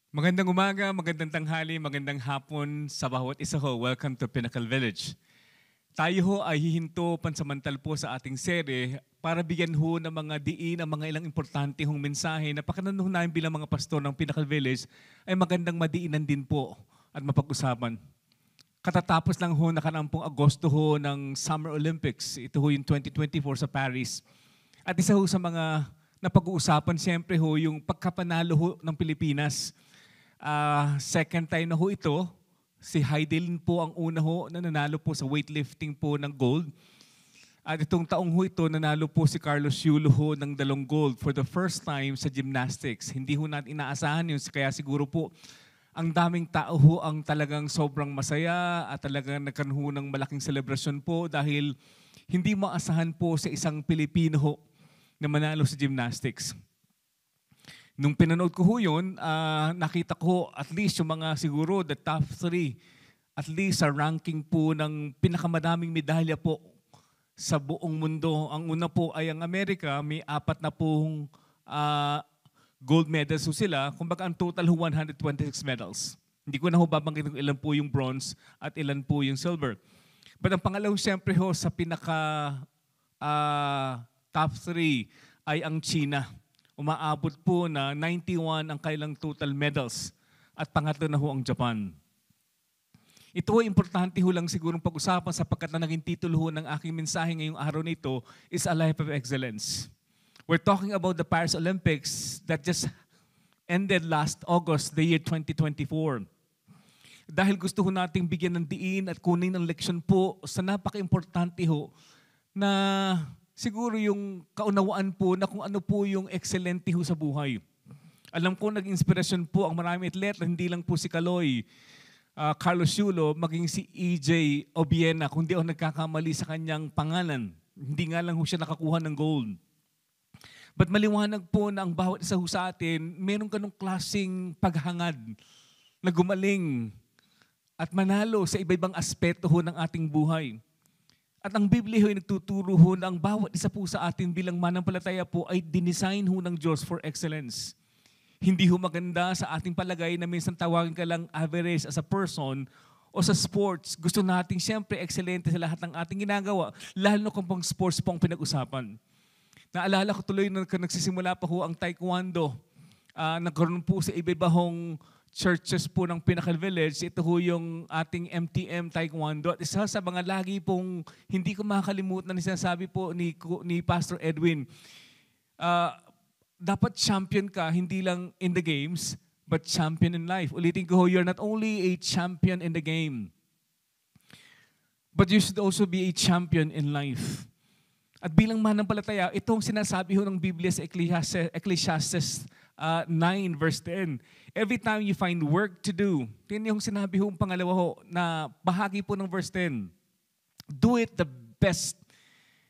Magandang umaga, magandang tanghali, magandang hapon sa bawat isa ho. Welcome to Pinnacle Village. Tayo ho ay hihinto pansamantal po sa ating serye para bigyan ho ng mga diin ang mga ilang importante hong mensahe na pakanan ho namin bilang mga pastor ng Pinnacle Village ay magandang madiinan din po at mapag-usapan. Katatapos lang ho nakaraang Agosto ho ng Summer Olympics. Ito ho yung 2024 sa Paris. At isa ho sa mga napag-uusapan siyempre ho yung pagkapanalo ho ng Pilipinas. Second time na ho ito. Si Heidelin po ang una ho na nanalo po sa weightlifting po ng gold. At itong taong ho ito, nanalo po si Carlos Yulo ho ng 2 gold for the first time sa gymnastics. Hindi ho natin inaasahan yun, kaya siguro po ang daming tao ho ang talagang sobrang masaya at talagang nagkaroon ho ng malaking selebrasyon po dahil hindi maasahan po sa isang Pilipino ho na manalo sa gymnastics. Nung pinanood ko ho yun, nakita ko at least yung mga siguro the top 3, at least sa ranking po ng pinakamadaming medalya po sa buong mundo. Ang una po ay ang Amerika, may 4 na pong gold medals ho sila. Kumbaga ang total ho 126 medals. Hindi ko na ho babanggit kung ilan po yung bronze at ilan po yung silver. But ang pangalaw siyempre ho sa pinaka top 3 ay ang China. Umaabot po na 91 ang kailang total medals. At pangatlo na ho ang Japan. Ito ho, importante ho lang sigurong pag-usapan sapagkat na naging titulo ho ng aking mensahe ngayong araw nito is A Life of Excellence. We're talking about the Paris Olympics that just ended last August, the year 2024. Dahil gusto ho nating bigyan ng diin at kunin ng leksyon po sa napaka-importante ho na siguro yung kaunawaan po na kung ano po yung excelente ho sa buhay. Alam ko nag-inspirasyon po ang maraming atleta, hindi lang po si Kaloy, Carlos Yulo, maging si EJ Obiena, kundi ako nagkakamali sa kanyang pangalan. Hindi nga lang ho siya nakakuha ng gold. But maliwanag po na ang bawat isa ho sa atin, meron ganong klaseng paghangad na gumaling at manalo sa iba-ibang aspeto ho ng ating buhay. At ang Biblia ho ay nagtuturo ho na ang bawat isa po sa atin bilang manampalataya po ay dinesign ho ng Diyos for excellence. Hindi ho maganda sa ating palagay na minsan tawagin ka lang average as a person o sa sports. Gusto natin siyempre excelente sa lahat ng ating ginagawa, lalo kung pang sports pong pinag-usapan. Naalala ko tuloy na nagsisimula pa ho ang taekwondo. Nagkaroon po sa iba-ibang churches po ng Pinnacle Village. Ito ho yung ating MTM Taekwondo. At isa sa mga lagi pong hindi ko makakalimutan na sinasabi po ni Pastor Edwin, dapat champion ka, hindi lang in the games, but champion in life. Ulitin ko ho, you're not only a champion in the game, but you should also be a champion in life. At bilang manampalataya, itong sinasabi ho ng Biblia sa Ecclesiastes 9 verse 10. Every time you find work to do, yun yung sinabi ho pangalawa ho na bahagi po ng verse 10. Do it the best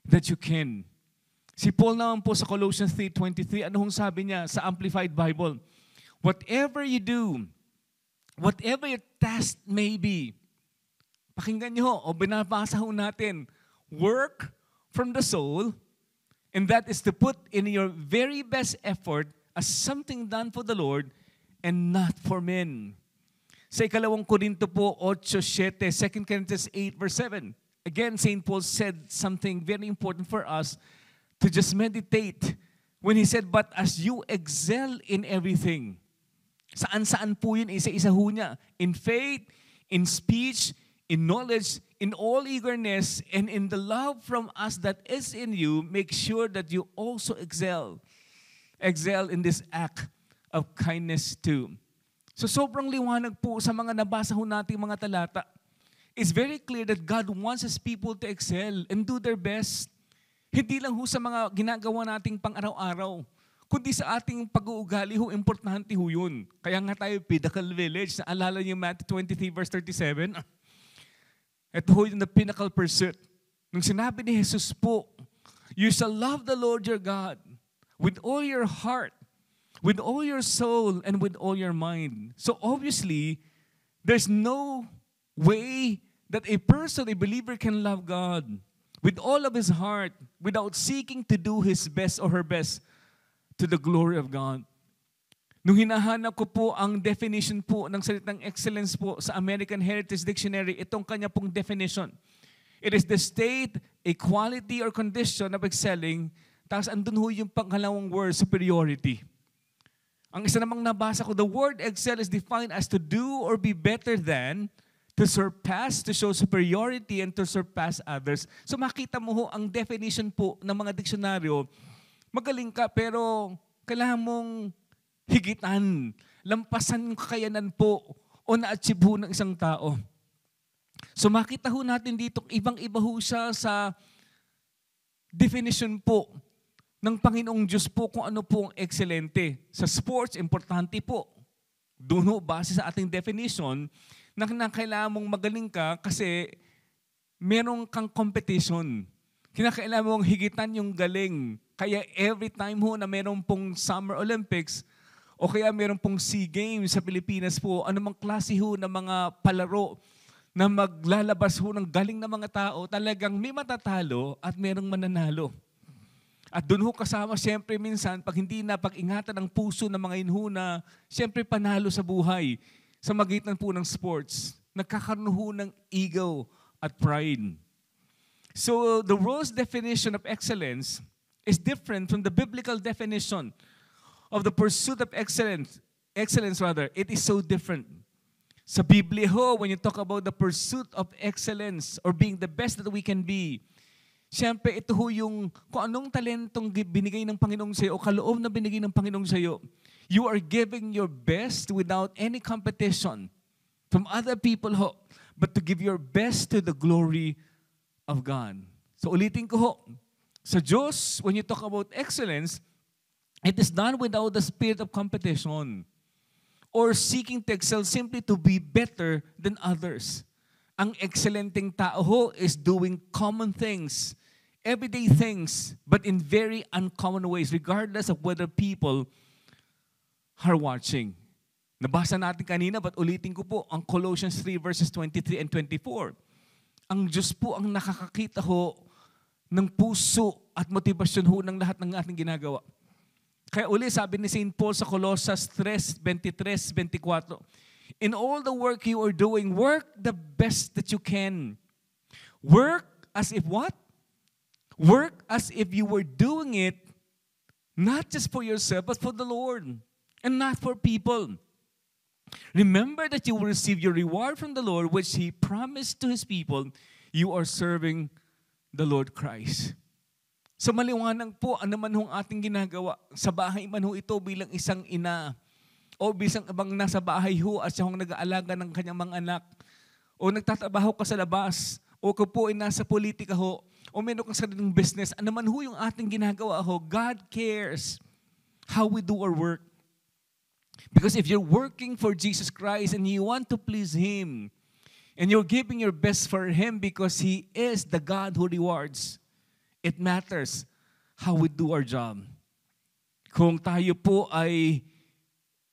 that you can. Si Paul naman po sa Colossians 3:23, ano hong sabi niya sa Amplified Bible? Whatever you do, whatever your task may be, pakinggan niyo ho, o binabasa ho natin, work from the soul, and that is to put in your very best effort as something done for the Lord and not for men. Sa 2 Korinto po 8:7, 2 Corinthians 8 verse 7. Again, St. Paul said something very important for us to just meditate when he said, but as you excel in everything. Saan-saan po yun, isa-isa ho niya. In faith, in speech, in knowledge, in all eagerness, and in the love from us that is in you, make sure that you also excel. Excel in this act of kindness too. So sobrang liwanag po sa mga nabasa ho nating mga talata. It's very clear that God wants His people to excel and do their best. Hindi lang ho sa mga ginagawa nating pang-araw-araw, kundi sa ating pag-uugali ho, importante ho yun. Kaya nga tayo, Pinnacle Village, naalala niyo Matthew 23 verse 37? Ito ho yung the pinnacle pursuit. Nung sinabi ni Jesus po, you shall love the Lord your God with all your heart, with all your soul, and with all your mind. So obviously, there's no way that a person, a believer can love God with all of his heart without seeking to do his best or her best to the glory of God. Nung hinahanap ko po ang definition po ng salitang excellence po sa American Heritage Dictionary, itong kanya pong definition. It is the state, a quality or condition of excelling, tapos andun ho yung pangalawang word, superiority. Ang isa namang nabasa ko, the word excel is defined as to do or be better than, to surpass, to show superiority, and to surpass others. So makita mo ho ang definition po ng mga diksyonaryo, magaling ka pero kailangan mong higitan, lampasan yung kakayanan po o na-achieve ho ng isang tao. So makita ho natin dito, ibang-iba ho siya sa definition po ng Panginoong Diyos po kung ano po ang excelente. Sa sports, importante po. Doon ho, base sa ating definition, na kailangan mong magaling ka kasi meron kang competition. Kinakailangan mong higitan yung galing. Kaya every time ho na meron pong Summer Olympics, o kaya meron pong SEA Games sa Pilipinas po, anumang klase ho ng mga palaro na maglalabas ho ng galing ng mga tao, talagang may matatalo at merong mananalo. At doon ho kasama siyempre minsan, pag hindi na pag-ingatan ng puso ng mga inhuna, siyempre panalo sa buhay sa magitan po ng sports. Nagkakaroon ho ng ego at pride. So the world's definition of excellence is different from the biblical definition of the pursuit of excellence. It is so different. Sa Biblia ho, when you talk about the pursuit of excellence or being the best that we can be, siyempre ito ho yung kung anong talentong binigay ng Panginoong sa'yo o kaloob na binigay ng Panginoong sa'yo, you are giving your best without any competition from other people ho, but to give your best to the glory of God. So ulitin ko ho, sa Diyos, when you talk about excellence, it is done without the spirit of competition or seeking to excel simply to be better than others. Ang excellenting tao ho is doing common things, everyday things, but in very uncommon ways, regardless of whether people are watching. Nabasa natin kanina, but ulitin ko po, ang Colossians 3 verses 23 and 24. Ang Diyos po ang nakakakita ho ng puso at motibasyon ho ng lahat ng ating ginagawa. Kaya uli, sabi ni St. Paul sa Colossus 3, 23, 24, in all the work you are doing, work the best that you can. Work as if what? Work as if you were doing it not just for yourself, but for the Lord and not for people. Remember that you will receive your reward from the Lord, which He promised to His people. You are serving the Lord Christ. So maliwanag po, ano man hong ating ginagawa, sa bahay man ho ito bilang isang ina, o bilang ibang nasa bahay ho at siya hong nag-aalaga ng kanyang mga anak, o nagtatrabaho ka sa labas, o ka po ay nasa politika ho, o meron kang sariling business, ano man ho yung ating ginagawa ho, God cares how we do our work. Because if you're working for Jesus Christ and you want to please Him, and you're giving your best for Him because He is the God who rewards, it matters how we do our job. Kung tayo po ay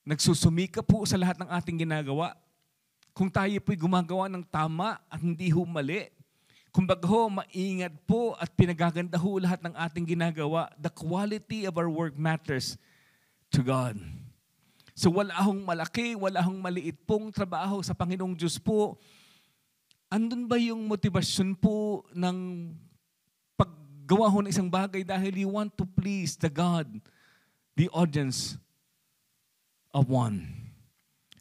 nagsusumika po sa lahat ng ating ginagawa, kung tayo po ay gumagawa ng tama at hindi ho mali, kung baga ho, maingat po at pinagaganda ho lahat ng ating ginagawa, the quality of our work matters to God. So wala hong malaki, wala hong maliit pong trabaho sa Panginoong Diyos po. Andun ba yung motivasyon po ng gawa ho ng isang bagay dahil you want to please the God, the audience of one.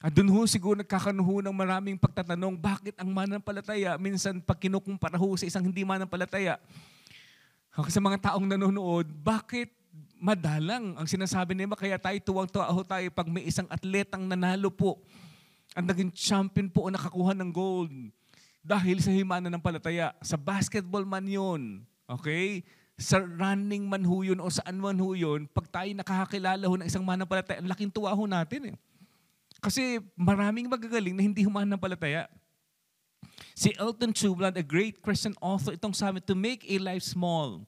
At doon ho siguro nagkakaroon ng maraming pagtatanong, bakit ang mananampalataya minsan pag kinukumpara ho sa isang hindi mananampalataya? Sa mga taong nanonood, bakit madalang ang sinasabi nila, kaya tayo tuwang-tuwa ho tayo pag may isang atletang nanalo po, ang naging champion po o nakakuha ng gold dahil sa mananampalataya. Sa basketball man yun, okay? Sa running man ho yun o saan man ho yun, pag tayo nakakakilala ho ng isang mananampalataya, ang laking tuwa ho natin eh. Kasi maraming magagaling na hindi ho mananampalataya. Si Elton Chubland, a great Christian author, itong sabi, to make a life small.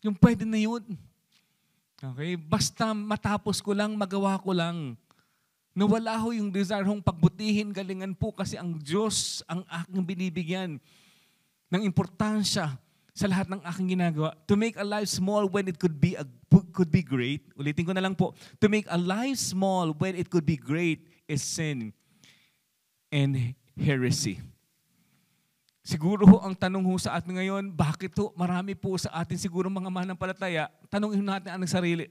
Yung pwede na yun. Okay? Basta matapos ko lang, magawa ko lang. Nawala ho yung desire hong pagbutihin, galingan po kasi ang Diyos ang aking binibigyan ng importansya sa lahat ng aking ginagawa. To make a life small when it could be could be great, ulitin ko na lang po, to make a life small when it could be great is sin and heresy. Siguro ho, ang tanong ho sa atin ngayon, bakit ho marami po sa atin siguro mga mananampalataya, tanongin natin ang sarili.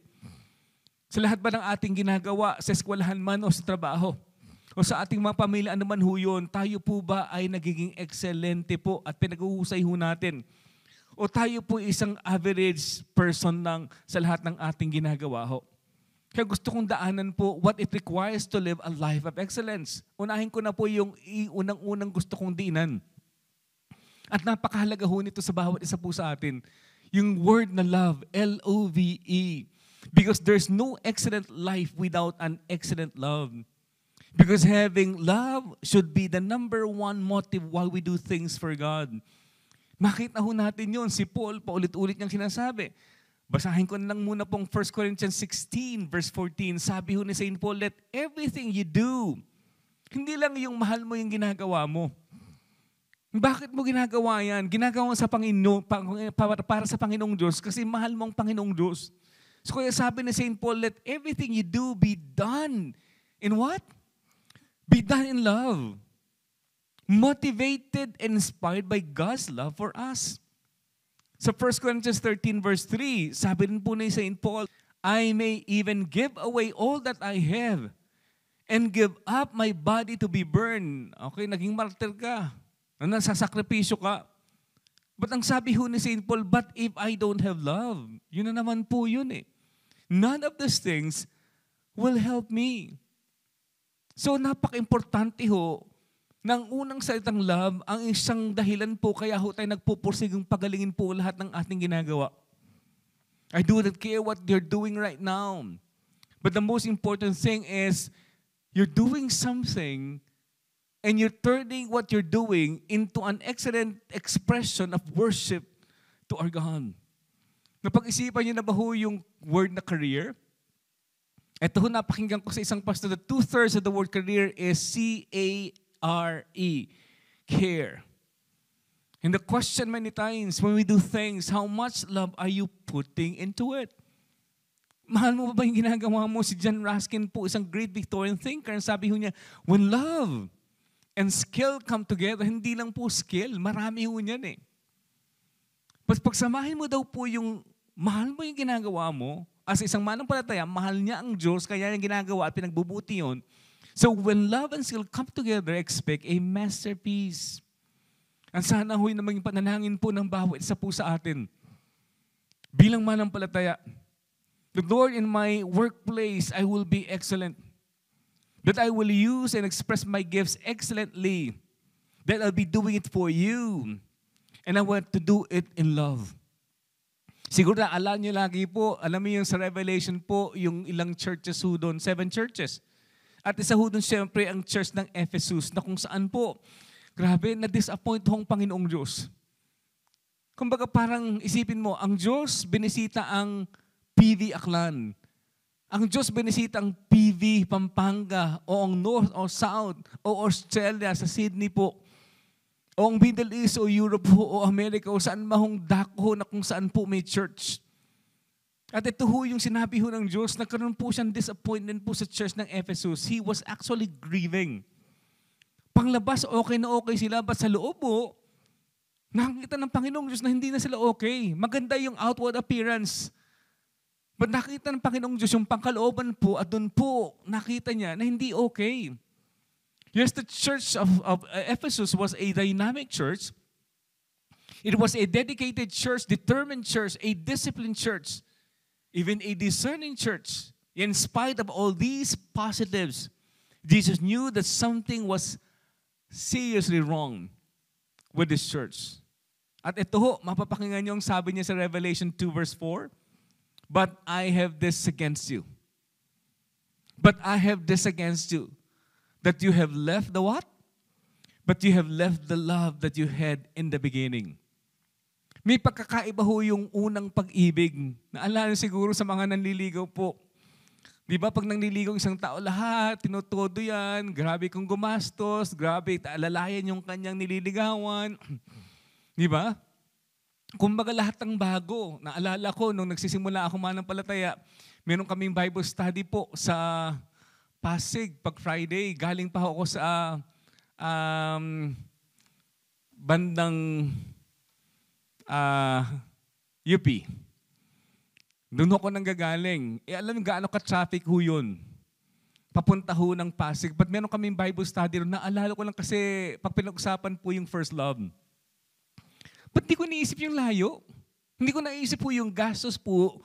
Sa lahat ba ng ating ginagawa, sa eskwelahan man o sa trabaho, o sa ating mga pamilya, ano man ho yun, tayo po ba ay nagiging excelente po at pinag-uhusay ho natin? O tayo po isang average person lang sa lahat ng ating ginagawa ho? Kaya gusto kong daanan po what it requires to live a life of excellence. Unahin ko na po yung unang-unang gusto kong diinan. At napakahalaga ho nito sa bawat isa po sa atin. Yung word na love, L-O-V-E. Because there's no excellent life without an excellent love. Because having love should be the number one motive while we do things for God. Makita ho natin yun. Si Paul, paulit-ulit niyang sinasabi. Basahin ko na lang muna pong 1 Corinthians 16 verse 14. Sabi ho ni St. Paul, let everything you do, hindi lang yung mahal mo yung ginagawa mo. Bakit mo ginagawa yan? Ginagawa sa Panginoon, para sa Panginoong Diyos kasi mahal mong Panginoong Diyos. So kaya sabi ni St. Paul, let everything you do be done in what? Be done in love. Motivated and inspired by God's love for us. Sa 1 Corinthians 13 verse 3, sabi rin po ni St. Paul, I may even give away all that I have and give up my body to be burned. Okay, naging martyr ka. Nasasakripisyo ka. But ang sabi ho ni St. Paul, but if I don't have love, yun na naman po yun eh. None of these things will help me. So napaka-importante ho, ng unang salitang love, ang isang dahilan po, kaya ho tayo nagpupursigong pagalingin po lahat ng ating ginagawa. I do not care what you're doing right now. But the most important thing is, you're doing something and you're turning what you're doing into an excellent expression of worship to our God. Napag-isipan niyo na ba ho yung word na career? Ito ho, napakinggan ko sa isang pastor that 2/3 of the word career is C-A-R-E, care. And the question many times when we do things, how much love are you putting into it? Mahal mo ba yung ginagawa mo? Si John Ruskin po, isang great Victorian thinker, sabi ho niya, when love and skill come together, hindi lang po skill, marami ho niyan eh. Pagsamahin mo daw po yung, mahal mo yung ginagawa mo, as isang mananampalataya, mahal niya ang Diyos, kaya yung ginagawa at pinagbubuti yun. So when love and skill come together, expect a masterpiece. Ang sana ho'y na maging panalangin po ng bawat isa po sa atin. Bilang mananampalataya, the Lord, in my workplace, I will be excellent. That I will use and express my gifts excellently. That I'll be doing it for you. And I want to do it in love. Siguro na alam niyo lagi po, alam niyo yung sa Revelation po, yung ilang churches ho doon, 7 churches. At isa ho doon siyempre ang church ng Ephesus na kung saan po, grabe, na-disappoint ho ang Panginoong Diyos. Kumbaga parang isipin mo, ang Diyos binisita ang PV Aklan. Ang Diyos binisita ang PV Pampanga o ang North o South o Australia sa Sydney po o ang Middle East o Europe o America o saan mahong dako na kung saan po may church. At ito ho yung sinabi ho ng Diyos, nagkaroon po siyang disappointment po sa church ng Ephesus. He was actually grieving. Panglabas, okay na okay sila, but sa loob po, nakakita ng Panginoong Diyos na hindi na sila okay. Maganda yung outward appearance. But nakita ng Panginoong Diyos yung pangkalooban po at doon po nakita niya na hindi okay. Yes, the church of Ephesus was a dynamic church. It was a dedicated church, determined church, a disciplined church, even a discerning church. In spite of all these positives, Jesus knew that something was seriously wrong with this church. At ito ho, mapapakinggan niyo ang sabi niya sa Revelation 2 verse 4, but I have this against you. But I have this against you, that you have left the what? But you have left the love that you had in the beginning. May pagkakaiba ho yung unang pag-ibig. Naalala siguro sa mga nanliligaw po. Di ba pag nanliligaw isang tao lahat, tinutodo yan, grabe kung gumastos, grabe alalayan yung kanyang nililigawan. Di ba? Kumbaga lahat ng bago. Naalala ko, nung nagsisimula ako mananampalataya, meron kaming Bible study po sa Pasig pag Friday. Galing pa ako sa bandang UP. Doon ako nanggagaling. Alam mo gaano ka-traffic ho yun. Papunta ho ng Pasig. But meron kaming Bible study ron. Naalala ko lang kasi pag pinag-usapan po yung first love. Ba't di ko naisip yung layo? Hindi ko naisip po yung gastos po,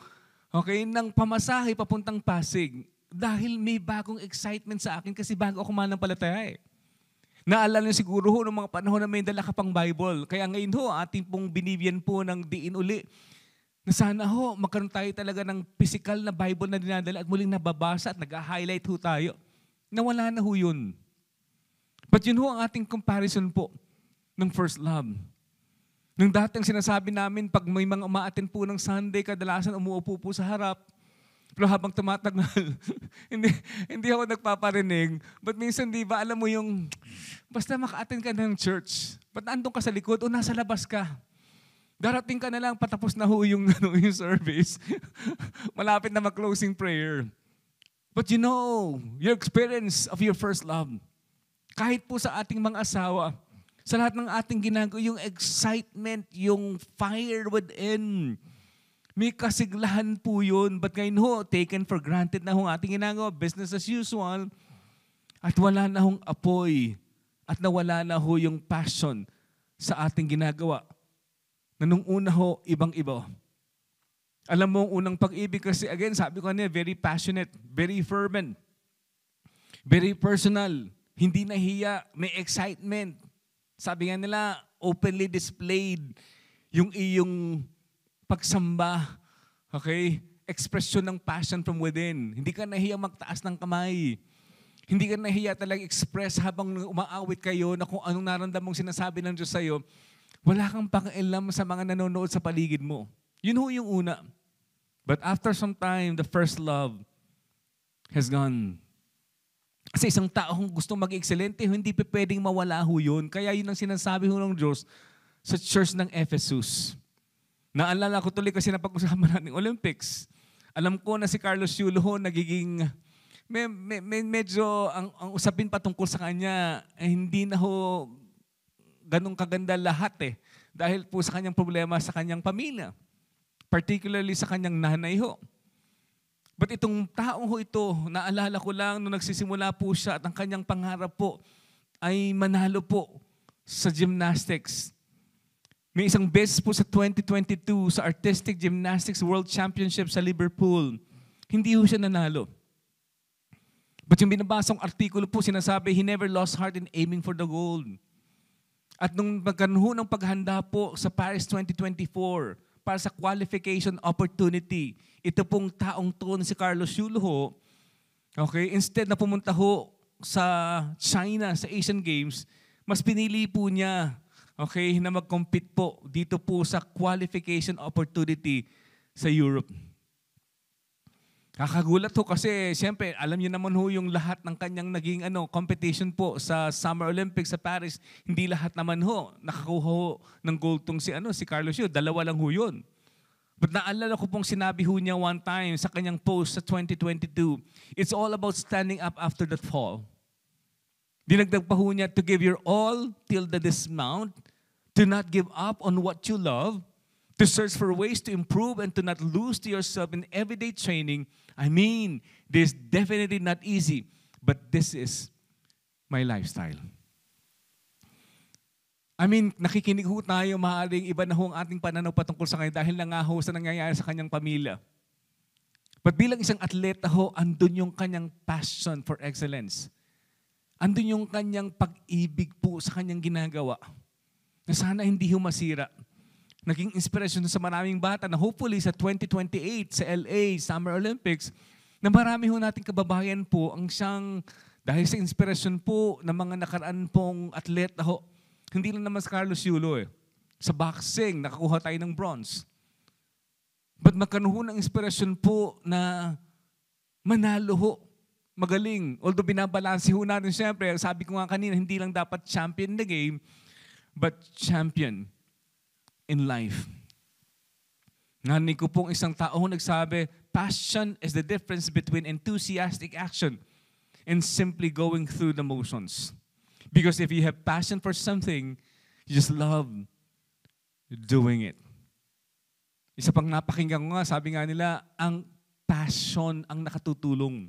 okay, ng pamasahe papuntang Pasig. Dahil may bagong excitement sa akin kasi bago ako mananampalataya eh. Naalala niyo siguro ho ng mga panahon na may dala ka pang Bible. Kaya ngayon ho, ating pong binibigyan po ng diin uli na sana ho, magkaroon tayo talaga ng physical na Bible na dinadala at muling nababasa at nag-highlight ho tayo. Nawala na ho yun. But yun ho ang ating comparison po ng first love. Nung dating sinasabi namin, pag may mga umaattend po ng Sunday, kadalasan umuupo po sa harap. Pero habang tumatagal, hindi ako nagpaparinig. But minsan, di ba, alam mo yung, basta maka-attend ka ng church, ba't andun ka sa likod o nasa labas ka? Darating ka na lang, patapos na ho yung service. Malapit na mag-closing prayer. But you know, your experience of your first love, kahit po sa ating mga asawa, sa lahat ng ating ginagawa, yung excitement, yung fire within, may kasiglahan po yun. But ngayon ho, taken for granted na ho ating ginagawa, business as usual, at wala na hong apoy, at nawala na ho yung passion sa ating ginagawa. Na nung una ho, ibang-iba. Alam mo, ang unang pag-ibig kasi, again, sabi ko kanina, very passionate, very fervent, very personal, hindi nahiya, may excitement. Sabi nga nila, openly displayed yung iyong pagsamba, okay? Expression ng passion from within. Hindi ka nahiya magtaas ng kamay. Hindi ka nahiya talagang express habang umaawit kayo na kung anong nararamdamang sinasabi ng Diyos sa'yo. Wala kang pakialam sa mga nanonood sa paligid mo. Yun ho yung una. But after some time, the first love has gone. Kasi isang tao kung gustong mag-excellente, hindi pa pwedeng mawala ho yun. Kaya yun ang sinasabi ho ng Diyos sa church ng Ephesus. Naalala ko tuloy kasi napag-usapan natin Olympics. Alam ko na si Carlos Yulo ho nagiging, medyo ang usapin patungkol sa kanya, hindi na ho ganun kaganda lahat eh. Dahil po sa kanyang problema sa kanyang pamilya. Particularly sa kanyang nanay ho. But itong taong ho ito, naalala ko lang nung nagsisimula po siya at ang kanyang pangarap po ay manalo po sa gymnastics. May isang beses po sa 2022 sa Artistic Gymnastics World Championship sa Liverpool. Hindi ho siya nanalo. But yung binabasang artikulo po sinasabi, he never lost heart in aiming for the gold. At nung magkaroon ng paghanda po sa Paris 2024 para sa qualification opportunity, ito pong taong to si Carlos Yulo ho, okay, instead na pumunta ho sa China, sa Asian Games, mas pinili po niya, okay, na mag-compete po dito po sa qualification opportunity sa Europe. Kakagulat ho kasi siyempre alam niyo naman ho yung lahat ng kanyang naging competition po sa Summer Olympics sa Paris. Hindi lahat naman ho nakakuha ho ng gold tong si Carlos Yulo. Dalawa lang ho yun. But naalala ko pong sinabi ho niya one time sa kanyang post sa 2022, it's all about standing up after that fall. Dinagdag pa ho niya, to give your all till the dismount, to not give up on what you love, to search for ways to improve and to not lose to yourself in everyday training. I mean, this is definitely not easy, but this is my lifestyle. I mean, nakikinig ho tayo, maaaring iba na ho ang ating pananaw patungkol sa kanya dahil na nga ho sa nangyayari sa kanyang pamilya. But bilang isang atleta ho, andun yung kanyang passion for excellence. Andun yung kanyang pag-ibig po sa kanyang ginagawa. Na sana hindi ho masira. Naging inspirasyon sa maraming bata na hopefully sa 2028 sa LA Summer Olympics na marami ho nating kababayan po ang siyang, dahil sa inspirasyon po ng mga nakaraan pong atleta ho, hindi lang naman sa Carlos Yulo eh. Sa boxing, nakakuha tayo ng bronze. But magkaroon ho ng inspirasyon po na manalo ho, magaling. Although binabalansi ho natin siyempre, sabi ko nga kanina, hindi lang dapat champion in the game, but champion in life. Narinig ko pong isang tao nagsabi, passion is the difference between enthusiastic action and simply going through the motions. Because if you have passion for something, you just love doing it. Isa pang napakinggan ko nga, sabi nga nila, ang passion ang nakatutulong.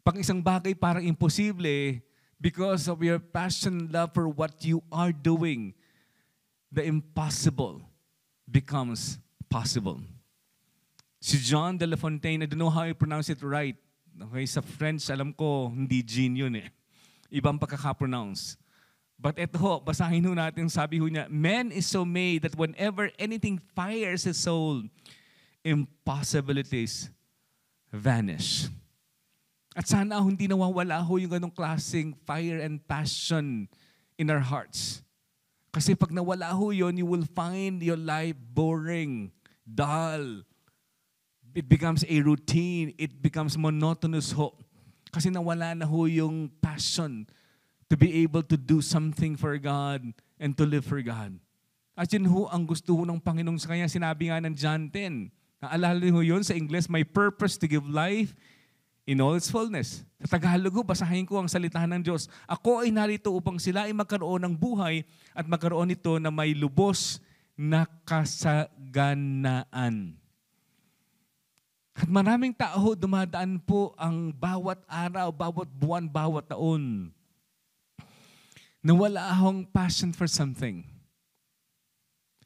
Pag isang bagay parang imposible, because of your passion and love for what you are doing, the impossible becomes possible. Si John de La Fontaine, I don't know how I pronounce it right. Okay, sa French, alam ko, hindi Jean yun eh. Ibang pagkakapronounce. But eto ho, basahin ho natin, sabi ho niya, man is so made that whenever anything fires his soul, impossibilities vanish. At sana hindi nawawala ho yung ganong klaseng fire and passion in our hearts. Kasi pag nawala ho yun, you will find your life boring, dull. It becomes a routine. It becomes monotonous ho. Kasi nawala na ho yung passion to be able to do something for God and to live for God. At yun ho ang gusto ho ng Panginoon sa kanya. Sinabi nga ng John 10. Naalala ho yun sa English, my purpose to give life in all its fullness. Sa Tagalog ho, basahin ko ang salita ng Diyos. Ako ay narito upang sila ay magkaroon ng buhay at magkaroon nito na may lubos na kasaganaan. At maraming tao dumadaan po ang bawat araw, bawat buwan, bawat taon. Nawala akong passion for something.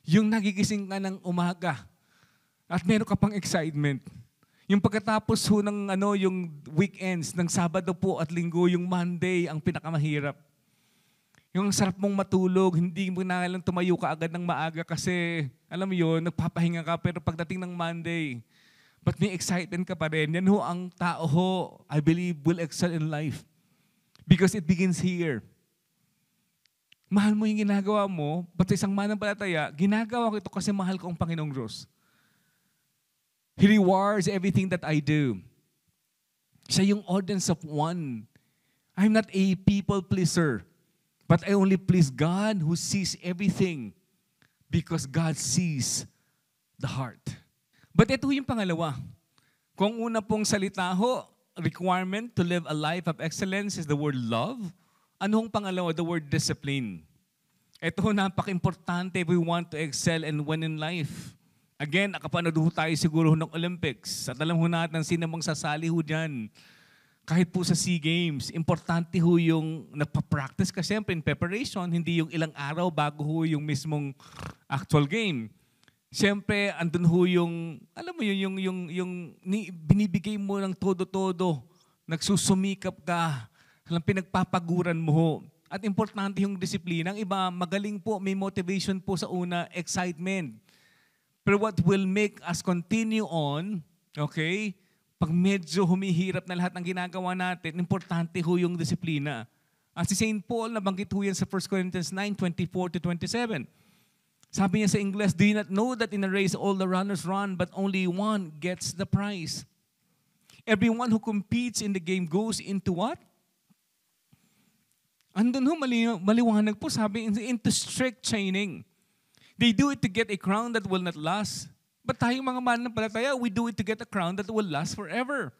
Yung nagigising ka ng umaga at meron ka pang excitement. Yung pagkatapos ho ng yung weekends, ng Sabado po at Linggo, yung Monday ang pinakamahirap. Yung sarap mong matulog, hindi mo na lang tumayo ka agad ng maaga kasi, alam mo yun, nagpapahinga ka, pero pagdating ng Monday, but may excitement ka pa rin. Yan ho ang tao ho, I believe, will excel in life. Because it begins here. Mahal mo yung ginagawa mo, but sa isang mananampalataya, ginagawa ko ito kasi mahal ko ang Panginoong Diyos. He rewards everything that I do. Siya yung audience of one. I'm not a people pleaser, but I only please God who sees everything because God sees the heart. But ito yung pangalawa. Kung una pong salita ho, requirement to live a life of excellence is the word love. Anong pangalawa? The word discipline. Ito ho, napaka-importante if we want to excel and win in life. Again, nakapanood ho tayo siguro ng Olympics. At alam ho natin sino mang sasali ho dyan. Kahit po sa SEA Games, importante ho yung nagpa-practice ka siyempre in preparation, hindi yung ilang araw bago ho yung mismong actual game. Siyempre, andun ho yung, alam mo yun, yung binibigay mo ng todo-todo, nagsusumikap ka, pinagpapaguran mo ho. At importante yung disiplina. Ang iba, magaling po, may motivation po sa una, excitement. Pero what will make us continue on, okay, pag medyo humihirap na lahat ng ginagawa natin, importante ho yung disiplina. At si St. Paul, nabanggit ho yan sa 1 Corinthians 9:24-27. Sabi niya sa English, do you not know that in a race all the runners run, but only one gets the prize? Everyone who competes in the game goes into what? Andun ho, maliwanag po, sabi, into strict training. They do it to get a crown that will not last. But tayong mga mananampalataya, we do it to get a crown that will last forever.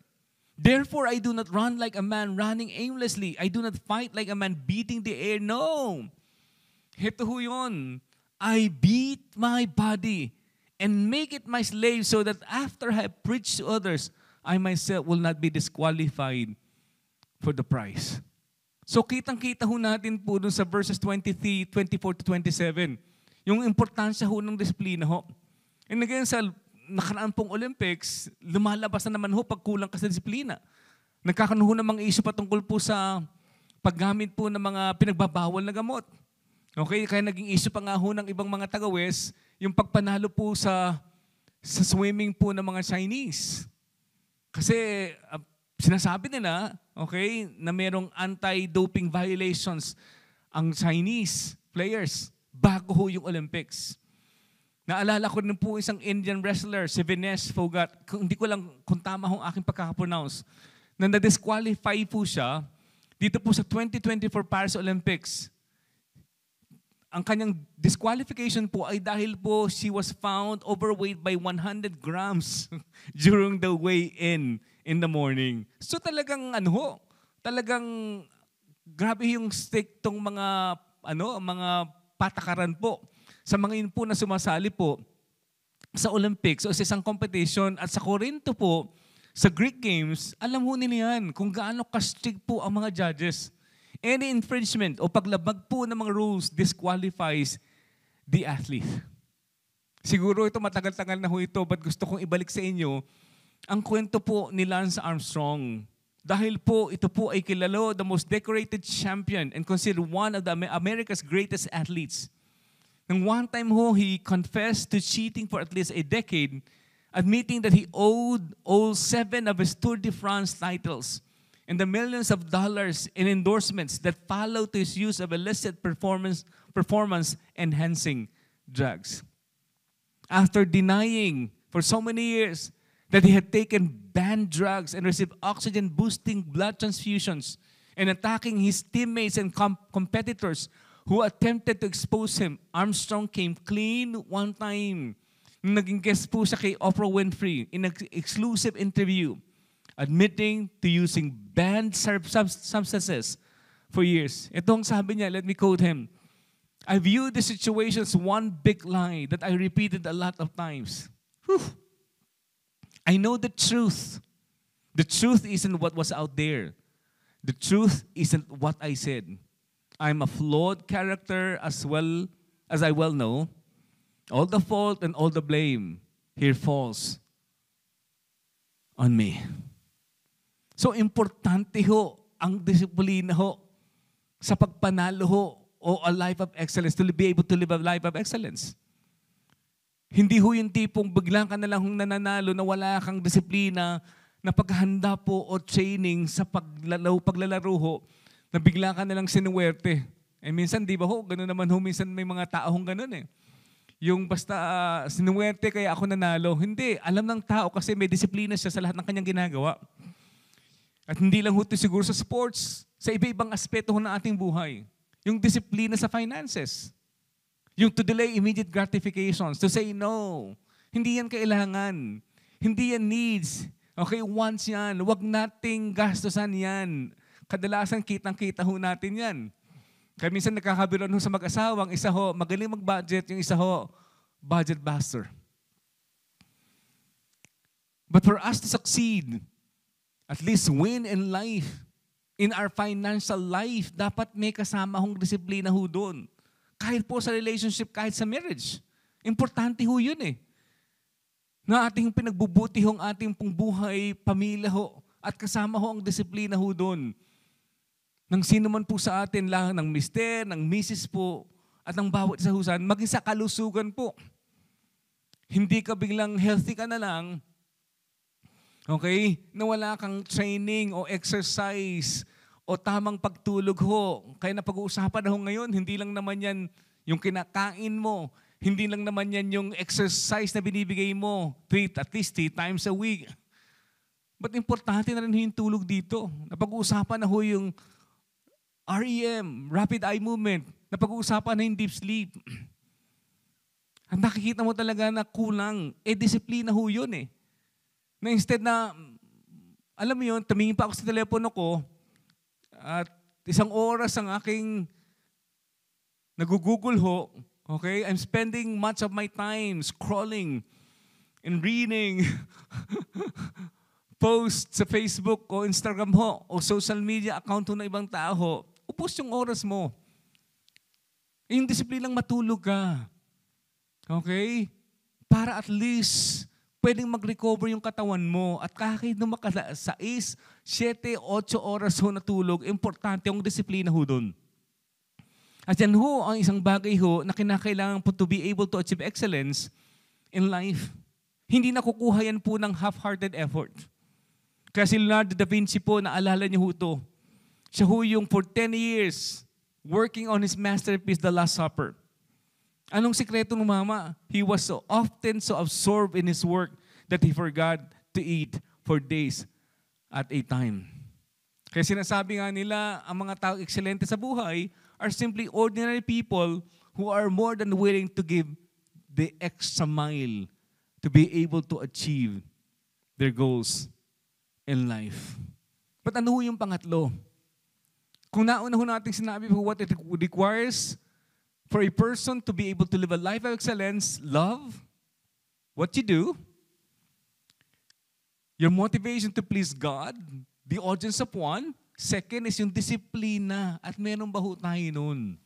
Therefore, I do not run like a man running aimlessly. I do not fight like a man beating the air. No. Ito ho yun. I beat my body and make it my slave so that after I have preached to others, I myself will not be disqualified for the prize. So kitang-kita ho natin po dun sa verses 24-27. Yung importansya ho ng disiplina ho. And again, sa nakaraan pong Olympics, lumalabas na naman ho pag kulang ka sa disiplina. Nagkakaroon ho ng mga issue patungkol po sa paggamit po ng mga pinagbabawal na gamot. Okay, kaya naging issue pa nga ho ng ibang mga taga-West, yung pagpanalo po sa swimming po ng mga Chinese. Kasi sinasabi nila, okay, na merong anti-doping violations ang Chinese players bago ho yung Olympics. Naalala ko din po isang Indian wrestler, si Vinesh Phogat. Hindi ko lang kung tama ho aking pagkakapronounce. Na na-disqualify po siya dito po sa 2024 Paris Olympics. ang kanyang disqualification po ay dahil po she was found overweight by 100 grams during the weigh-in in the morning. So talagang talagang grabe yung stake tong mga patakaran po sa mga yun po na sumasali po sa Olympics o sa isang competition at sa Corinto po, sa Greek Games, alam mo nila yan kung gaano ka-strict po ang mga judges. Any infringement o paglabag po ng mga rules disqualifies the athlete. Siguro ito matagal-tagal na ho ito, but gusto kong ibalik sa inyo ang kwento po ni Lance Armstrong. Dahil po ito po ay kilala, the most decorated champion and considered one of the America's greatest athletes. Nang one time ho, he confessed to cheating for at least a decade, admitting that he owed all 7 of his Tour de France titles and the millions of dollars in endorsements that followed to his use of illicit performance-enhancing drugs. After denying for so many years that he had taken banned drugs and received oxygen-boosting blood transfusions and attacking his teammates and competitors who attempted to expose him, Armstrong came clean one time. Naging guest po siya kay Oprah Winfrey in an exclusive interview, admitting to using banned substances for years. Itong sabi niya, let me quote him, I view the situation as one big lie that I repeated a lot of times. Whew. I know the truth. The truth isn't what was out there. The truth isn't what I said. I'm a flawed character as well as I well know. All the fault and all the blame here falls on me. So importante ho ang disiplina ho sa pagpanalo ho o a life of excellence, to be able to live a life of excellence. Hindi ho yung tipong biglang ka na lang nananalo na wala kang disiplina na paghanda po o training sa paglalaro ho, na bigla ka na lang sinuwerte. Eh minsan, di ba ho, gano'n naman ho, minsan may mga taong gano'n eh. Yung basta sinuwerte kaya ako nanalo. Hindi, alam ng tao kasi may disiplina siya sa lahat ng kanyang ginagawa. At hindi lang ho ito siguro sa sports, sa iba-ibang aspeto ho ng ating buhay. Yung disiplina sa finances. Yung to delay immediate gratifications, to say no. Hindi yan kailangan. Hindi yan needs. Okay, wants yan. Huwag nating gastusan yan. Kadalasan kitang-kita ho natin yan. Kaya minsan nagkakabiruan ho sa mag-asawang, isa ho, magaling mag-budget, yung isa ho, budget buster. But for us to succeed, at least win in life, in our financial life, dapat may kasama hong disiplina ho doon. Kahit po sa relationship, kahit sa marriage. Importante ho yun eh. Na ating pinagbubuti hong ating pong buhay, pamilya ho, at kasama ho ang disiplina ho doon. Nang sino man po sa atin lang, ng mister, ng misis po, at ng bawat isa husan, maging sa kalusugan po. Hindi ka biglang healthy ka na lang, okay, na wala kang training o exercise o tamang pagtulog ho. Kaya napag-uusapan na ho ngayon, hindi lang naman yan yung kinakain mo, hindi lang naman yan yung exercise na binibigay mo, at least 3 times a week. But importante na rin yung tulog dito. Napag-uusapan na ho yung REM, rapid eye movement. Napag-uusapan na yung deep sleep. At nakikita mo talaga na kulang. Disiplina ho yun eh. Na instead na, alam mo yun, tumingin pa ako sa telepono ko at 1 oras ang aking nag-google ho, okay? I'm spending much of my time scrolling and reading posts sa Facebook o Instagram ho o social media account ho ng ibang tao ho. Upos yung oras mo. Yung disiplinang matulog ka. Okay? Para at least pwedeng mag-recover yung katawan mo at kahit na 6, 7, 8 oras ho natulog, importante yung disiplina ho doon. At yan ho ang isang bagay ho na kinakailangan po to be able to achieve excellence in life. Hindi nakukuha yan po ng half-hearted effort. Kaya si Leonardo da Vinci po, naalala niyo ho ito. Siya ho yung for 10 years working on his masterpiece, The Last Supper. Anong sikreto ng mama? He was so often so absorbed in his work that he forgot to eat for days at a time. Kaya sinasabi nga nila, ang mga tao ekselente sa buhay are simply ordinary people who are more than willing to give the extra mile to be able to achieve their goals in life. But ano yung pangatlo? Kung nauna natin sinabi what it requires for a person to be able to live a life of excellence, love, what you do, your motivation to please God, the audience of one. Second is yung disiplina. At meron ba ho tayo nun?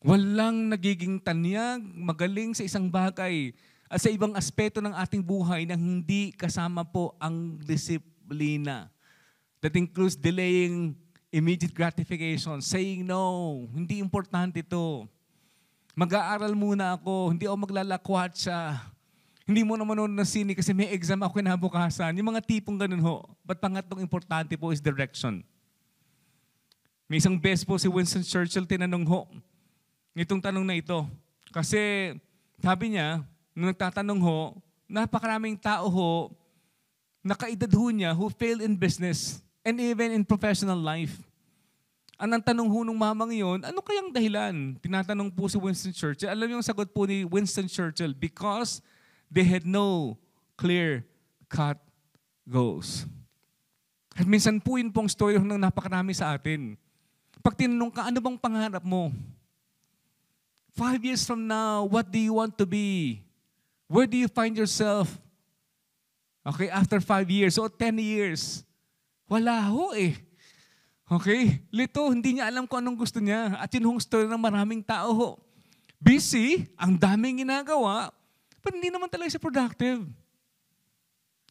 Walang nagiging tanyag, magaling sa isang bagay at sa ibang aspeto ng ating buhay nang hindi kasama po ang disiplina. That includes delaying immediate gratification, saying no, hindi importante ito. Mag-aaral muna ako, hindi ako maglalakwatsa. Hindi mo naman manonood ng sine kasi may exam ako kinabukasan. Yung mga tipong ganun ho. But pangatlong importante po is direction. May isang best po si Winston Churchill tinanong ho, itong tanong na ito. Kasi sabi niya, nung nagtatanong ho, napakaraming tao ho, nakaedad ho niya who failed in business and even in professional life. Ang tanong ho nung mamang yun, ano kayang dahilan? Tinatanong po si Winston Churchill. Alam niyo yung sagot po ni Winston Churchill, because they had no clear-cut goals. At minsan po yun pong story ng napakarami sa atin. Pag tinanong ka, ano bang pangarap mo? 5 years from now, what do you want to be? Where do you find yourself? Okay, after 5 years or 10 years? Wala ho eh. Okay? Lito, hindi niya alam kung anong gusto niya. At yun hong story ng maraming tao ho. Busy, ang daming ginagawa, but hindi naman talaga siya productive.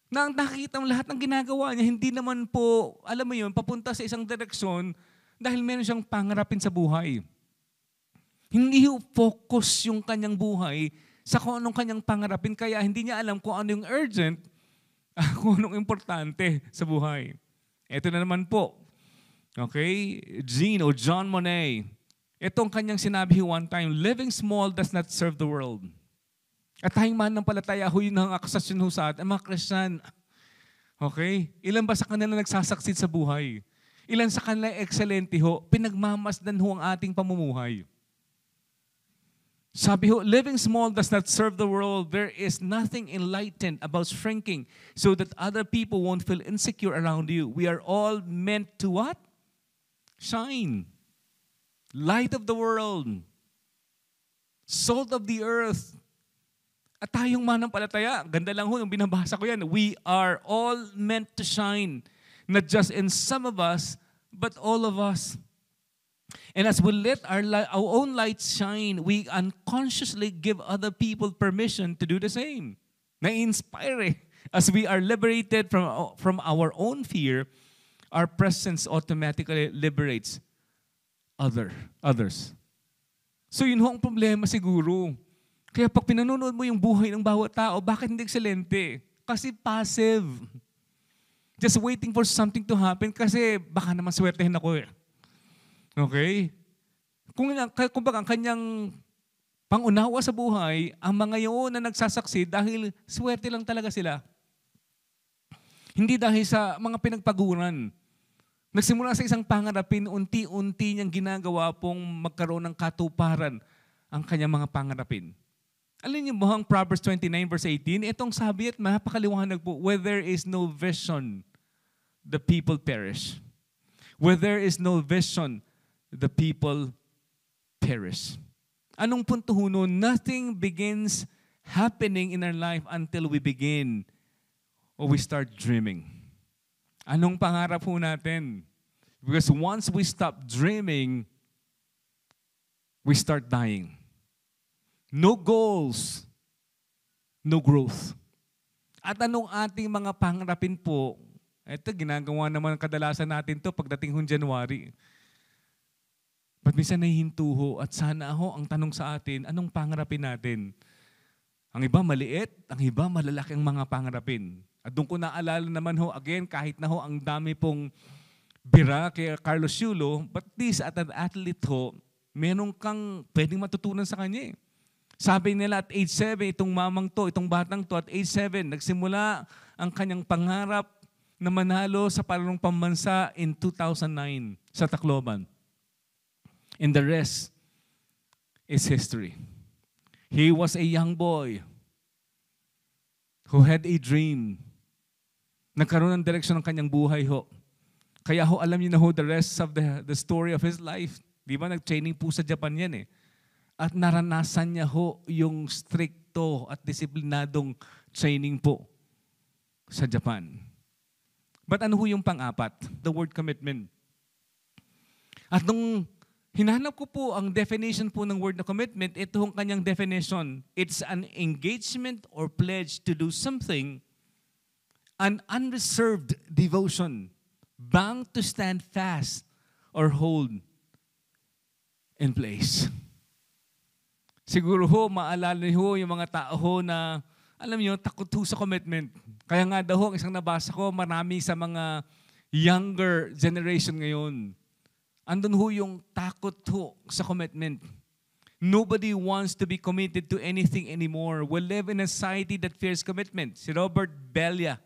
Na nakikita mo lahat ng ginagawa niya, hindi naman po, alam mo yun, papunta sa isang direksyon dahil meron siyang pangarapin sa buhay. Hindi focus yung kanyang buhay sa kung anong kanyang pangarapin, kaya hindi niya alam kung ano yung urgent, kung anong importante sa buhay. Ito na naman po. Okay? John Monet. Itong kanyang sinabi one time, living small does not serve the world. At tayong mananampalataya, yun ang akusasyon ho sa atin, mga Christian. Okay? Ilan ba sa kanila nagsasaksid sa buhay? Ilan sa kanila excelente ho? Pinagmamasdan ho ang ating pamumuhay. Sabi ho, living small does not serve the world. There is nothing enlightened about shrinking so that other people won't feel insecure around you. We are all meant to what? Shine. Light of the world. Salt of the earth. At tayong manampalataya, ganda lang ho yung binabasa ko yan. We are all meant to shine. Not just in some of us, but all of us. And as we let our own light shine, we unconsciously give other people permission to do the same. Na-inspire eh. As we are liberated from our own fear, our presence automatically liberates others. So yun ho ang problema siguro. Kaya pag pinanonood mo yung buhay ng bawat tao, bakit hindi excelente? Kasi passive. Just waiting for something to happen kasi baka naman swertehin ako eh. Okay? Kung ang kanyang pangunawa sa buhay, ang mga yun na nagsasaksi dahil swerte lang talaga sila. Hindi dahil sa mga pinagpaguran. Nagsimula sa isang pangarapin, unti-unti niyang ginagawa pong magkaroon ng katuparan ang kanyang mga pangarapin. Alam niyo ba ang Proverbs 29 verse 18? Itong sabi at napakaliwanag po, where there is no vision, the people perish. Where there is no vision, the people perish. Anong punto ho nun? Nothing begins happening in our life until we begin or we start dreaming. Anong pangarap ho natin? Because once we stop dreaming, we start dying. No goals, no growth. At anong ating mga pangarapin po? Ito, ginagawa naman kadalasan natin to pagdating hong January. But minsan nahihinto ho at sana ho ang tanong sa atin, anong pangarapin natin? Ang iba maliit, ang iba malalaki ang mga pangarapin. At doon ko naalala naman ho, again, kahit na ho ang dami pong bira kay Carlos Yulo, but at least at an athlete ho, meron kang pwedeng matutunan sa kanya eh. Sabi nila at age 7, itong mamang to, itong batang to, at age 7, nagsimula ang kanyang pangarap na manalo sa palarong pambansa in 2009 sa Tacloban. And the rest is history. He was a young boy who had a dream. Nagkaroon ng direksyon ng kanyang buhay ho. Kaya ho, alam niyo na ho the rest of the story of his life. Di ba, nag-training po sa Japan yan eh. At naranasan niya ho yung stricto at disiplinadong training po sa Japan. But ano ho yung pang-apat? The word commitment. At nung hinanap ko po ang definition po ng word na commitment, ito ang kanyang definition. It's an engagement or pledge to do something, an unreserved devotion, bound to stand fast or hold in place. Siguro ho, maalala niyo ho yung mga tao ho na, alam niyo, takot ho sa commitment. Kaya nga daw ho, isang nabasa ko, marami sa mga younger generation ngayon, andun ho yung takot ho sa commitment. Nobody wants to be committed to anything anymore. We live in a society that fears commitment. Si Robert Bella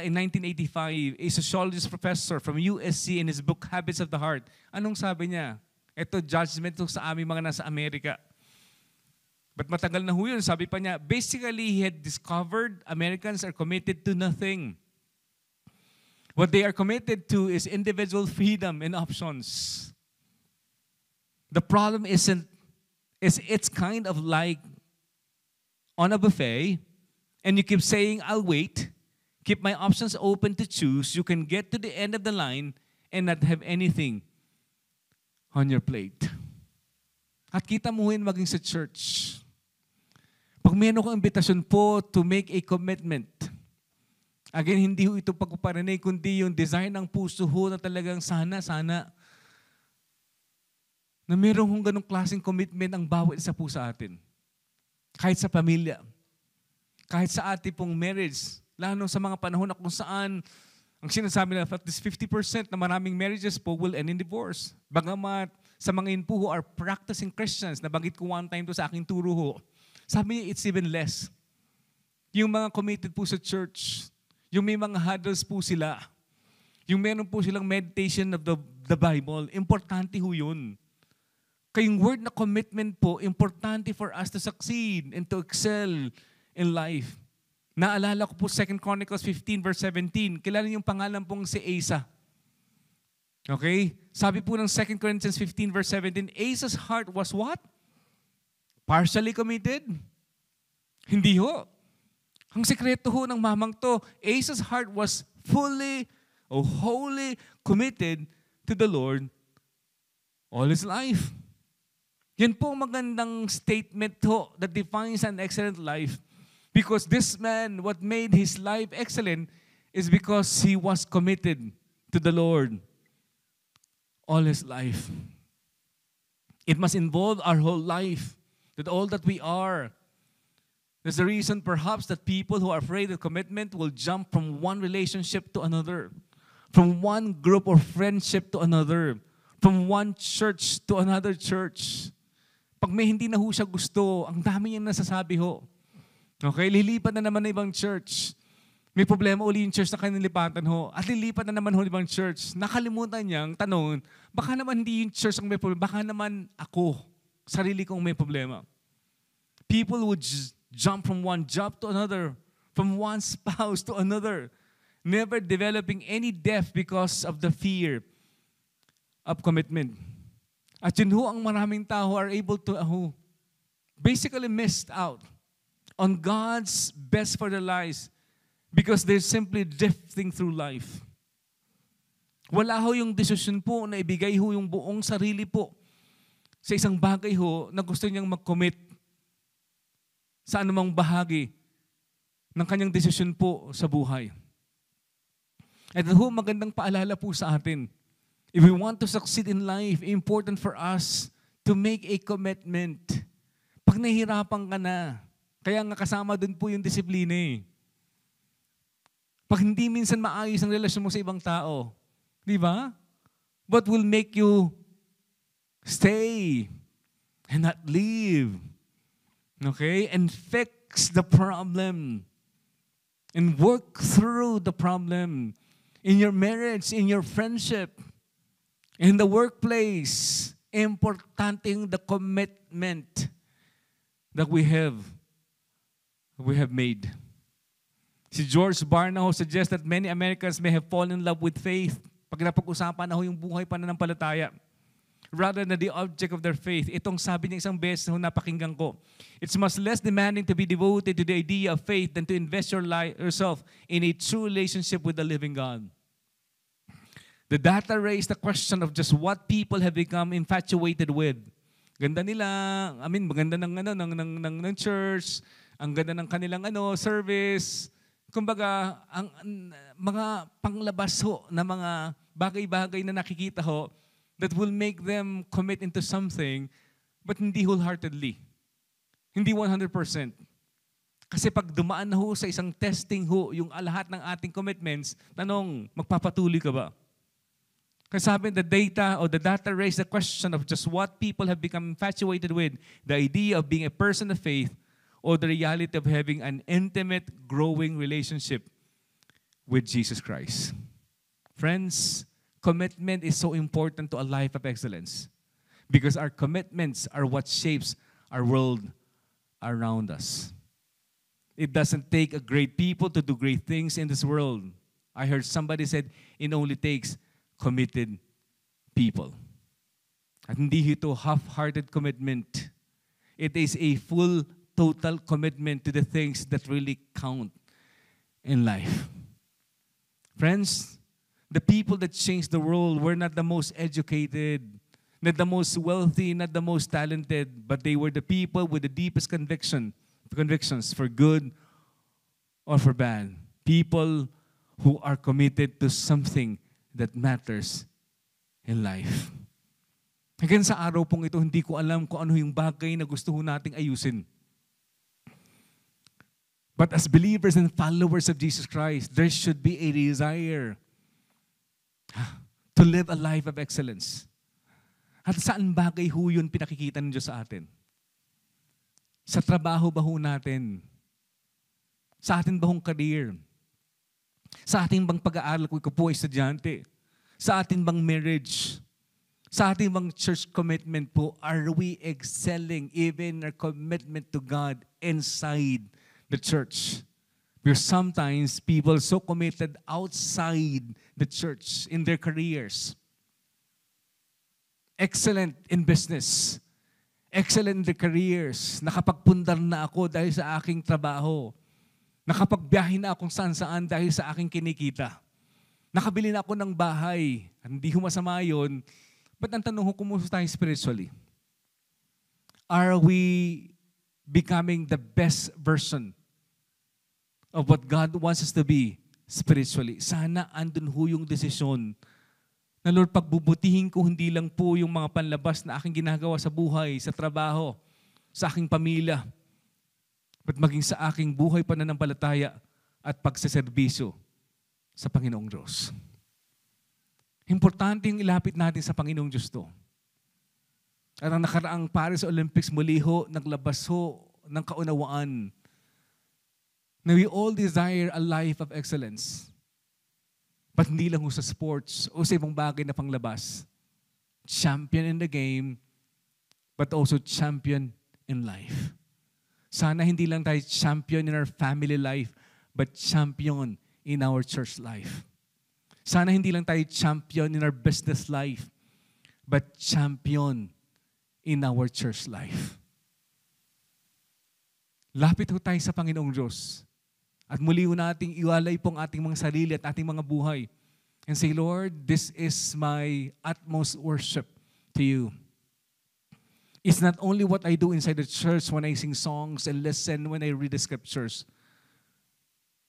in 1985, a sociologist professor from USC in his book Habits of the Heart. Anong sabi niya? Ito, judgment sa aming mga nasa Amerika. But matagal na ho yun. Sabi pa niya, basically, he had discovered Americans are committed to nothing. What they are committed to is individual freedom and options. The problem is it's kind of like on a buffet, and you keep saying, I'll wait, keep my options open to choose. You can get to the end of the line and not have anything on your plate. At kita mo yun maging sa church. Pag meron kang imbitasyon po to make a commitment, again, hindi ho ito pagpaparinig, kundi yung design ng puso ho na talagang sana, na meron hong ganong klaseng commitment ang bawat isa po sa atin. Kahit sa pamilya, kahit sa ating pong marriage, lalo sa mga panahon na kung saan ang sinasabi na at least 50% na maraming marriages po will end in divorce. Bagamat sa mga yun po who are practicing Christians, nabanggit ko one time to sa aking turo ho, sabi niya it's even less. Yung mga committed po sa church, yung may mga huddles po sila, yung meron po silang meditation of the Bible, importante ho yun. Kayong word na commitment po, importante for us to succeed and to excel in life. Naalala ko po 2 Chronicles 15 verse 17. Kilala niyo yung pangalan pong si Asa. Okay? Sabi po ng 2 Corinthians 15 verse 17, Asa's heart was what? Partially committed? Hindi ho. Ang sekreto ho ng mamang to, Asa's heart was fully or wholly committed to the Lord all his life. Yan po magandang statement ho that defines an excellent life. Because this man, what made his life excellent is because he was committed to the Lord all his life. It must involve our whole life, that all that we are. There's a reason perhaps that people who are afraid of commitment will jump from one relationship to another, from one group or friendship to another, from one church to another church. Pag may hindi na ho siya gusto, ang dami niyang nasasabi ho. Okay, lilipat na naman na ibang church. May problema uli yung church na kanilipatan ho. At lilipat na naman ho ibang church. Nakalimutan niyang tanong, baka naman hindi yung church ang may problema, baka naman ako, sarili kong may problema. People would jump from one job to another, from one spouse to another, never developing any depth because of the fear of commitment. At yun ho, ang maraming tao are able to basically missed out on God's best for their lives because they're simply drifting through life. Wala ho yung desisyon po na ibigay ho yung buong sarili po sa isang bagay ho na gusto niyang mag-commit sa anumang bahagi ng kanyang desisyon po sa buhay. At ho, magandang paalala po sa atin. If we want to succeed in life, important for us to make a commitment. Pag nahihirapan ka na, kaya nga kasama dun po yung disiplina eh. Pag hindi minsan maayos ang relasyon mo sa ibang tao, di ba? What will make you stay and not leave? Okay? And fix the problem. And work through the problem. In your marriage, in your friendship, in the workplace, Importante yung the commitment that we have made. Si George Barna suggests that many Americans may have fallen in love with faith pag napag-usapan na yung buhay pananampalataya rather than the object of their faith. Itong sabi niya isang beses na napakinggan ko. It's much less demanding to be devoted to the idea of faith than to invest yourself in a true relationship with the living God. The data raised the question of just what people have become infatuated with. Ganda nila, maganda ng church, ang ganda ng kanilang service. Kumbaga, ang mga panglabas na mga bagay-bagay na nakikita that will make them commit into something, but hindi wholeheartedly. Hindi 100%. Kasi pag dumaan na sa isang testing yung lahat ng ating commitments, tanong, magpapatuloy ka ba? Kasi sabi, the data raised the question of just what people have become infatuated with, the idea of being a person of faith, or the reality of having an intimate, growing relationship with Jesus Christ. Friends, commitment is so important to a life of excellence because our commitments are what shapes our world around us. It doesn't take a great people to do great things in this world. I heard somebody said, it only takes committed people. At hindi ito half-hearted commitment. It is a full, total commitment to the things that really count in life. Friends, the people that changed the world were not the most educated, not the most wealthy, not the most talented, but they were the people with the deepest convictions for good or for bad. People who are committed to something that matters in life. Hanggang sa araw pong ito, hindi ko alam kung ano yung bagay na gusto nating ayusin. But as believers and followers of Jesus Christ, there should be a desire to live a life of excellence. At saan bagay yun pinakikita ng Diyos sa atin? Sa trabaho ba natin? Sa ating bang career? Sa ating bang pag-aaral kung ikaw po ay estudyante? Sa ating bang marriage? Sa ating bang church commitment po, are we excelling even our commitment to God inside the church? Because sometimes people are so committed outside the church in their careers. Excellent in business. Excellent in their careers. Nakapagpundar na ako dahil sa aking trabaho. Nakapagbiyahe na akong saan-saan dahil sa aking kinikita. Nakabili na ako ng bahay. Hindi masama yun. But ang tanong kumusta tayo spiritually? Are we becoming the best version of what God wants us to be spiritually? Sana andun yung desisyon na Lord, pagbubutihin ko hindi lang po yung mga panlabas na aking ginagawa sa buhay, sa trabaho, sa aking pamilya, but maging sa aking buhay pananampalataya at pagseserbisyo sa Panginoong Diyos. Importante yung ilapit natin sa Panginoong Diyos to. At ang nakaraang Paris Olympics muli naglabas ng kaunawaan na we all desire a life of excellence. But hindi lang sa sports o sa ibang bagay na panglabas. Champion in the game, but also champion in life. Sana hindi lang tayo champion in our family life, but champion in our church life. Sana hindi lang tayo champion in our business life, but champion in our church life. Lapit tayo sa Panginoong Diyos. At muli nating iwalay pong ating mga sarili at ating mga buhay. And say, Lord, this is my utmost worship to you. It's not only what I do inside the church when I sing songs and listen when I read the scriptures.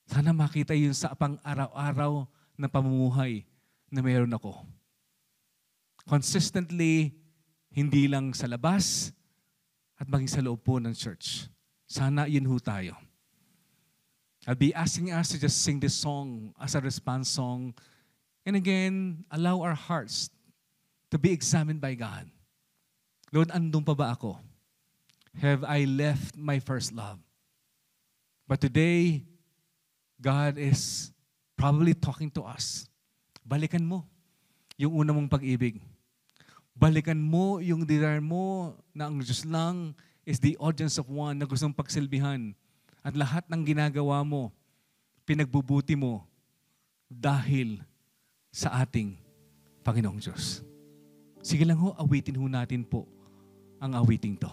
Sana makita yun sa pang-araw-araw na pamumuhay na mayroon ako. Consistently, hindi lang sa labas at maging sa loob po ng church. Sana yun tayo. I'll be asking us to just sing this song as a response song. And again, allow our hearts to be examined by God. Lord, andun pa ba ako? Have I left my first love? But today, God is probably talking to us. Balikan mo yung una mong pag-ibig. Balikan mo yung desire mo na ang Diyos lang is the audience of one na gustong pagsilbihan. At lahat ng ginagawa mo, pinagbubuti mo dahil sa ating Panginoong Diyos. Sige lang ho, awitin ho natin po ang awiting to.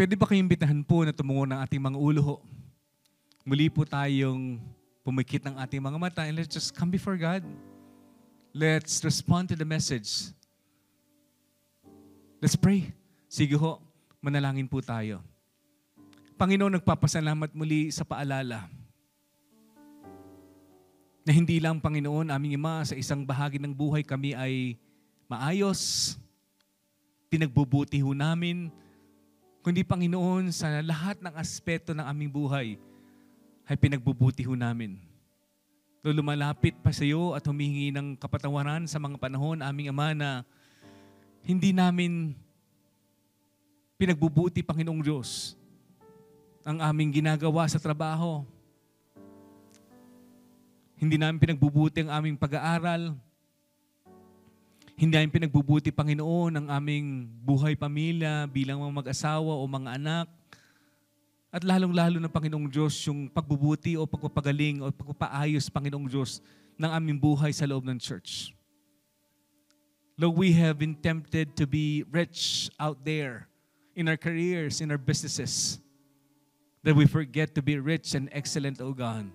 Pwede ba kayong imbitahan po na tumungo ng ating mga ulo ho? Muli po tayong pumikit ng ating mga mata and let's just come before God. Let's respond to the message. Let's pray. Sige ho, manalangin po tayo. Panginoon, nagpapasalamat muli sa paalala na hindi lang, Panginoon, aming Ama, sa isang bahagi ng buhay kami ay maayos, pinagbubuti ho namin, kundi, Panginoon, sa lahat ng aspeto ng aming buhay ay pinagbubuti ho namin. Lumalapit pa sa iyo at humihingi ng kapatawaran sa mga panahon, aming Ama, na hindi namin pinagbubuti, Panginoong Diyos, ang aming ginagawa sa trabaho. Hindi namin pinagbubuti ang aming pag-aaral. Hindi namin pinagbubuti, Panginoon, ang aming buhay pamilya bilang mga mag-asawa o mga anak. At lalong-lalo ng Panginoong Diyos yung pagbubuti o pagpapagaling o pagpapaayos, Panginoong Diyos, ng aming buhay sa loob ng church. Lord, we have been tempted to be rich out there in our careers, in our businesses, that we forget to be rich and excellent, O God,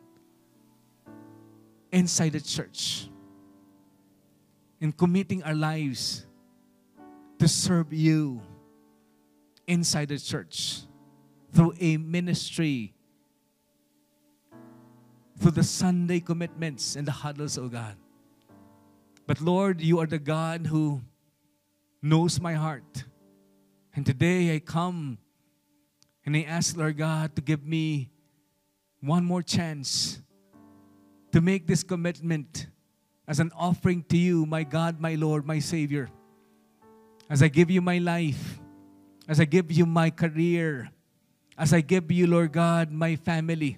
inside the church, in committing our lives to serve you inside the church, through a ministry, through the Sunday commitments and the huddles, O God. But Lord, you are the God who knows my heart. And today I come and I ask, Lord God, to give me one more chance to make this commitment as an offering to you, my God, my Lord, my Savior. As I give you my life, as I give you my career, as I give you, Lord God, my family.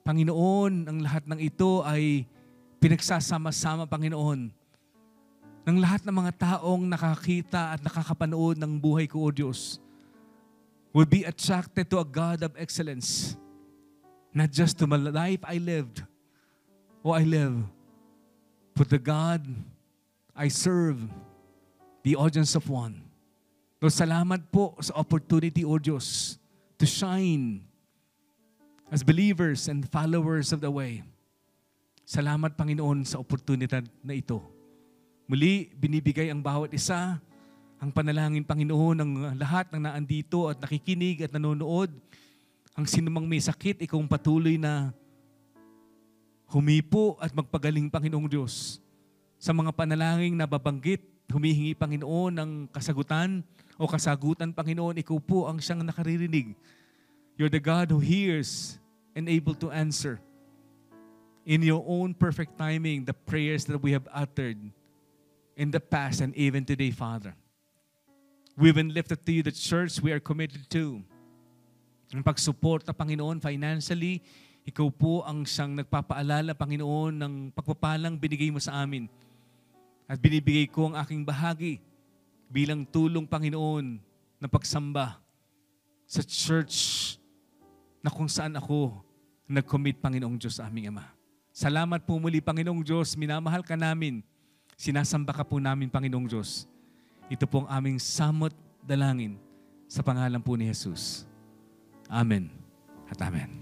Panginoon, ang lahat ng ito ay pinagsasama-sama, Panginoon, ng lahat ng mga taong nakakita at nakakapanood ng buhay ko, O Diyos, will be attracted to a God of excellence. Not just to my life I lived, or I live, but the God I serve, the audience of one. Lord, salamat po sa opportunity, O Diyos, to shine as believers and followers of the way. Salamat, Panginoon, sa oportunidad na ito. Muli, binibigay ang bawat isa, ang panalangin, Panginoon, ng lahat ng naandito at nakikinig at nanonood. Ang sinumang may sakit, ikaw patuloy na humipo at magpagaling, Panginoong Diyos. Sa mga panalangin na babanggit, humihingi, Panginoon, ng kasagutan o kasagutan, Panginoon, ikaw po ang siyang nakaririnig. You're the God who hears and able to answer in your own perfect timing the prayers that we have uttered in the past and even today, Father. We've been lifted to you, the church we are committed to. Ang pagsuporta, Panginoon, financially, ikaw po ang siyang nagpapaalala, Panginoon, ng pagpapalang binigay mo sa amin. At binibigay ko ang aking bahagi bilang tulong, Panginoon, na pagsamba sa church na kung saan ako nag-commit, Panginoong Diyos, aming Ama. Salamat po muli, Panginoong Diyos. Minamahal ka namin. Sinasamba ka po namin, Panginoong Diyos. Ito po ang aming samot dalangin sa pangalan po ni Jesus. Amen at amen.